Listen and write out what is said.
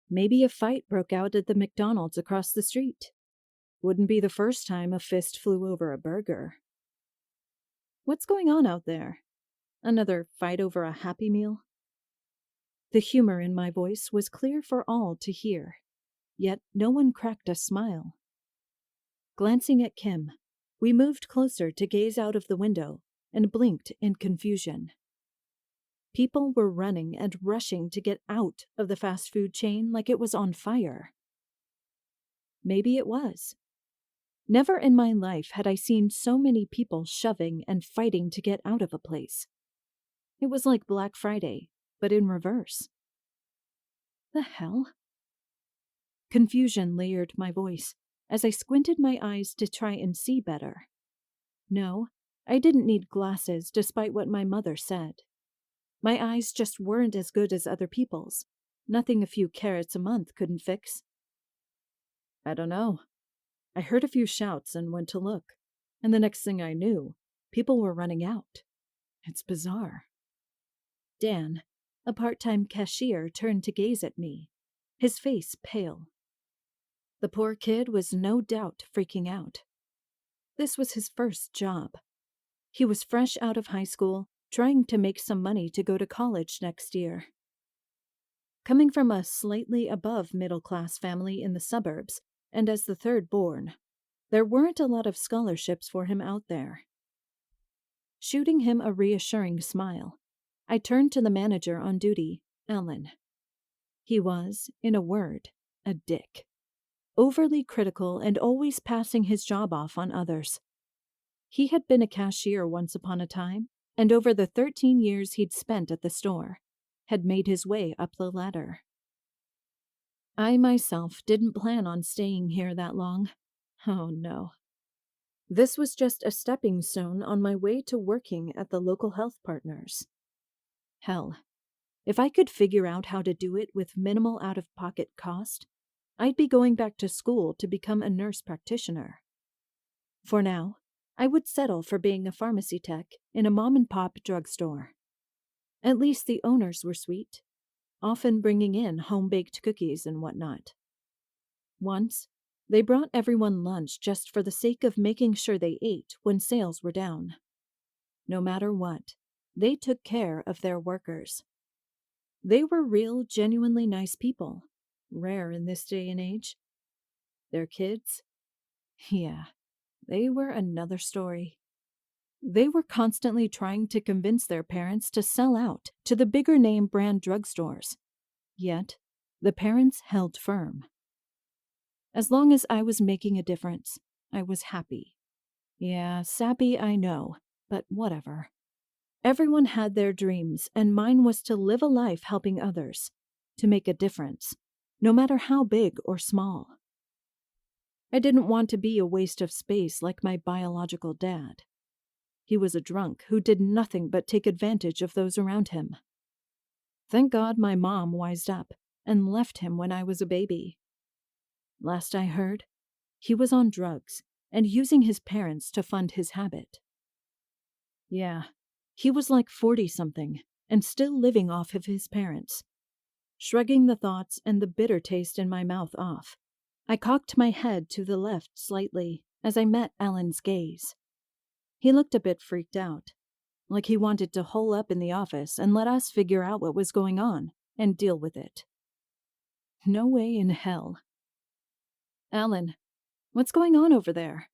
Maybe a fight broke out at the McDonald's across the street. Wouldn't be the first time a fist flew over a burger. What's going on out there? Another fight over a Happy Meal? The humor in my voice was clear for all to hear, yet no one cracked a smile. Glancing at Kim, we moved closer to gaze out of the window and blinked in confusion. People were running and rushing to get out of the fast food chain like it was on fire. Maybe it was. Never in my life had I seen so many people shoving and fighting to get out of a place. It was like Black Friday, but in reverse. The hell? Confusion layered my voice as I squinted my eyes to try and see better. No, I didn't need glasses despite what my mother said. My eyes just weren't as good as other people's. Nothing a few carrots a month couldn't fix. I don't know. I heard a few shouts and went to look, and the next thing I knew, people were running out. It's bizarre. Dan, a part-time cashier, turned to gaze at me, his face pale. The poor kid was no doubt freaking out. This was his first job. He was fresh out of high school, trying to make some money to go to college next year. Coming from a slightly above middle-class family in the suburbs, and as the third born, there weren't a lot of scholarships for him out there. Shooting him a reassuring smile, I turned to the manager on duty, Alan. He was, in a word, a dick. Overly critical and always passing his job off on others. He had been a cashier once upon a time, and over the 13 years he'd spent at the store, had made his way up the ladder. I myself didn't plan on staying here that long. Oh no. This was just a stepping stone on my way to working at the local health partners. Hell, if I could figure out how to do it with minimal out-of-pocket cost, I'd be going back to school to become a nurse practitioner. For now, I would settle for being a pharmacy tech in a mom-and-pop drugstore. At least the owners were sweet, often bringing in home-baked cookies and whatnot. Once, they brought everyone lunch just for the sake of making sure they ate when sales were down. No matter what, they took care of their workers. They were real, genuinely nice people, rare in this day and age. Their kids? Yeah, they were another story. They were constantly trying to convince their parents to sell out to the bigger name brand drugstores. Yet, the parents held firm. As long as I was making a difference, I was happy. Yeah, sappy, I know, but whatever. Everyone had their dreams, and mine was to live a life helping others, to make a difference, no matter how big or small. I didn't want to be a waste of space like my biological dad. He was a drunk who did nothing but take advantage of those around him. Thank God my mom wised up and left him when I was a baby. Last I heard, he was on drugs and using his parents to fund his habit. Yeah, he was like 40-something and still living off of his parents. Shrugging the thoughts and the bitter taste in my mouth off, I cocked my head to the left slightly as I met Alan's gaze. He looked a bit freaked out, like he wanted to hole up in the office and let us figure out what was going on and deal with it. No way in hell. Alan, what's going on over there?